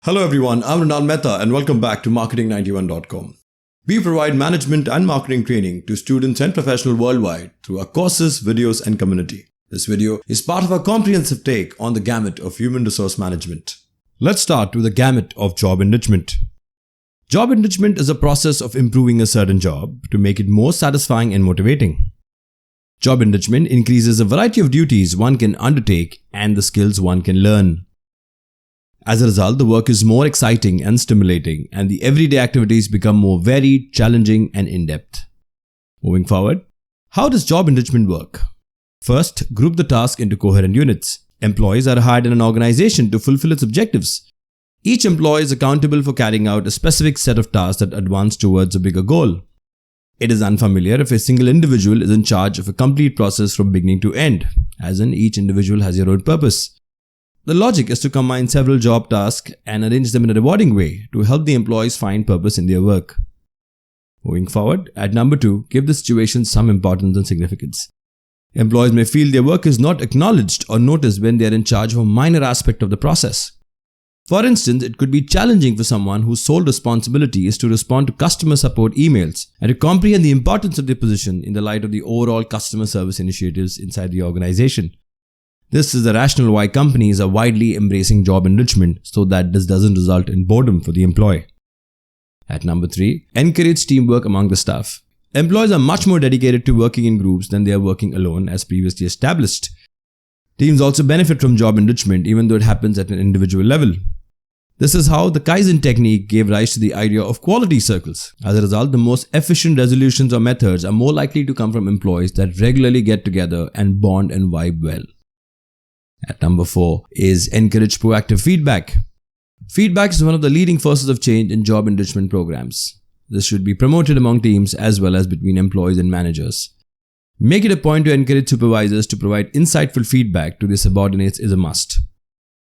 Hello everyone, I'm Ronald Mehta and welcome back to marketing91.com. We provide management and marketing training to students and professionals worldwide through our courses, videos and community. This video is part of our comprehensive take on the gamut of human resource management. Let's start with the gamut of job enrichment. Job enrichment is a process of improving a certain job to make it more satisfying and motivating. Job enrichment increases the variety of duties one can undertake and the skills one can learn. As a result, the work is more exciting and stimulating, and the everyday activities become more varied, challenging, and in-depth. Moving forward, how does job enrichment work? First, group the task into coherent units. Employees are hired in an organization to fulfill its objectives. Each employee is accountable for carrying out a specific set of tasks that advance towards a bigger goal. It is unfamiliar if a single individual is in charge of a complete process from beginning to end, as in each individual has their own purpose. The logic is to combine several job tasks and arrange them in a rewarding way to help the employees find purpose in their work. Moving forward, at number 2, give the situation some importance and significance. Employees may feel their work is not acknowledged or noticed when they are in charge of a minor aspect of the process. For instance, it could be challenging for someone whose sole responsibility is to respond to customer support emails and to comprehend the importance of their position in the light of the overall customer service initiatives inside the organization. This is the rationale why companies are widely embracing job enrichment so that this doesn't result in boredom for the employee. At number 3, encourage teamwork among the staff. Employees are much more dedicated to working in groups than they are working alone as previously established. Teams also benefit from job enrichment even though it happens at an individual level. This is how the Kaizen technique gave rise to the idea of quality circles. As a result, the most efficient resolutions or methods are more likely to come from employees that regularly get together and bond and vibe well. At number 4 is encourage proactive feedback. Feedback is one of the leading forces of change in job enrichment programs. This should be promoted among teams as well as between employees and managers. Make it a point to encourage supervisors to provide insightful feedback to their subordinates is a must.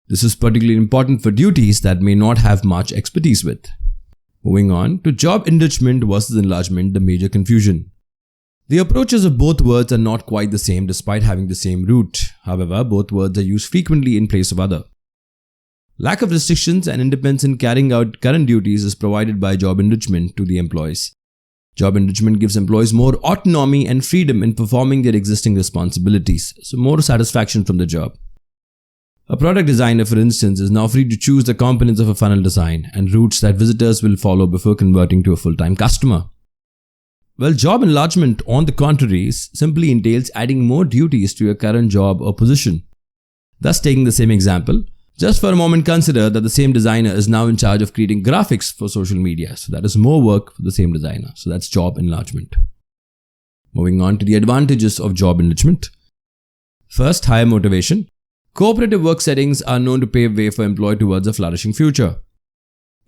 This is particularly important for duties that may not have much expertise with. Moving on to job enrichment versus enlargement, the major confusion. The approaches of both words are not quite the same despite having the same root. However, both words are used frequently in place of other. Lack of restrictions and independence in carrying out current duties is provided by job enrichment to the employees. Job enrichment gives employees more autonomy and freedom in performing their existing responsibilities, so more satisfaction from the job. A product designer, for instance, is now free to choose the components of a funnel design and routes that visitors will follow before converting to a full-time customer. Well, job enlargement, on the contrary, simply entails adding more duties to your current job or position. Thus, taking the same example, just for a moment consider that the same designer is now in charge of creating graphics for social media. So that is more work for the same designer. So that's job enlargement. Moving on to the advantages of job enrichment. First, higher motivation. Cooperative work settings are known to pave way for employees towards a flourishing future.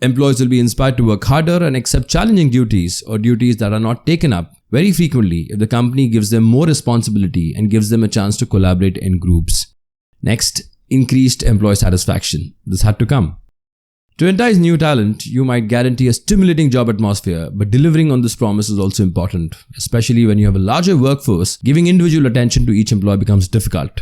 Employees will be inspired to work harder and accept challenging duties or duties that are not taken up very frequently if the company gives them more responsibility and gives them a chance to collaborate in groups. Next, increased employee satisfaction. This had to come. To entice new talent, you might guarantee a stimulating job atmosphere, but delivering on this promise is also important, especially when you have a larger workforce. Giving individual attention to each employee becomes difficult.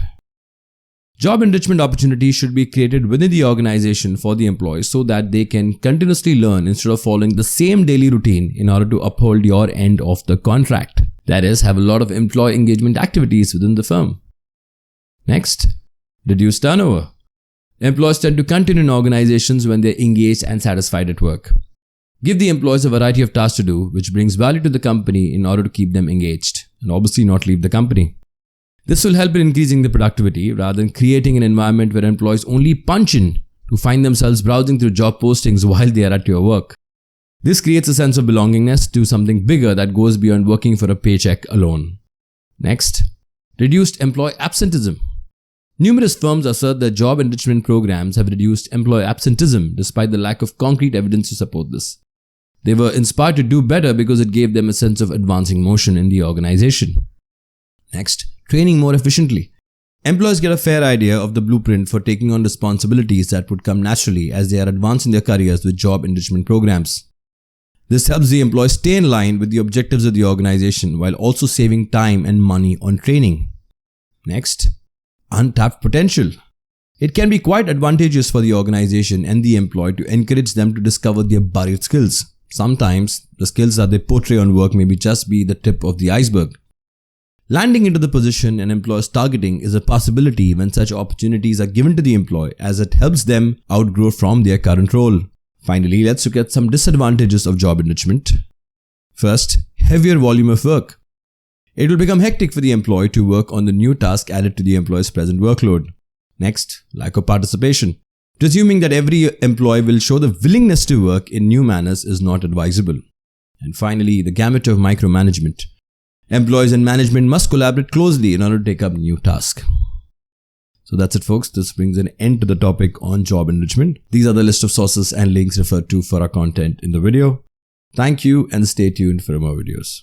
Job enrichment opportunities should be created within the organization for the employees so that they can continuously learn instead of following the same daily routine in order to uphold your end of the contract. That is, have a lot of employee engagement activities within the firm. Next, reduce turnover. Employees tend to continue in organizations when they are engaged and satisfied at work. Give the employees a variety of tasks to do, which brings value to the company in order to keep them engaged, and obviously not leave the company. This will help in increasing the productivity rather than creating an environment where employees only punch in to find themselves browsing through job postings while they are at your work. This creates a sense of belongingness to something bigger that goes beyond working for a paycheck alone. Next, reduced employee absenteeism. Numerous firms assert that job enrichment programs have reduced employee absenteeism despite the lack of concrete evidence to support this. They were inspired to do better because it gave them a sense of advancing motion in the organization. Next, training more efficiently. Employees get a fair idea of the blueprint for taking on responsibilities that would come naturally as they are advancing their careers with job enrichment programs. This helps the employees stay in line with the objectives of the organization while also saving time and money on training. Next, untapped potential. It can be quite advantageous for the organization and the employee to encourage them to discover their buried skills. Sometimes, the skills that they portray on work may just be the tip of the iceberg. Landing into the position an employer is targeting is a possibility when such opportunities are given to the employee, as it helps them outgrow from their current role. Finally, let's look at some disadvantages of job enrichment. First, heavier volume of work. It will become hectic for the employee to work on the new task added to the employee's present workload. Next, lack of participation. Presuming that every employee will show the willingness to work in new manners is not advisable. And finally, the gamut of micromanagement. Employees and management must collaborate closely in order to take up new tasks. So that's it, folks. This brings an end to the topic on job enrichment. These are the list of sources and links referred to for our content in the video. Thank you and stay tuned for more videos.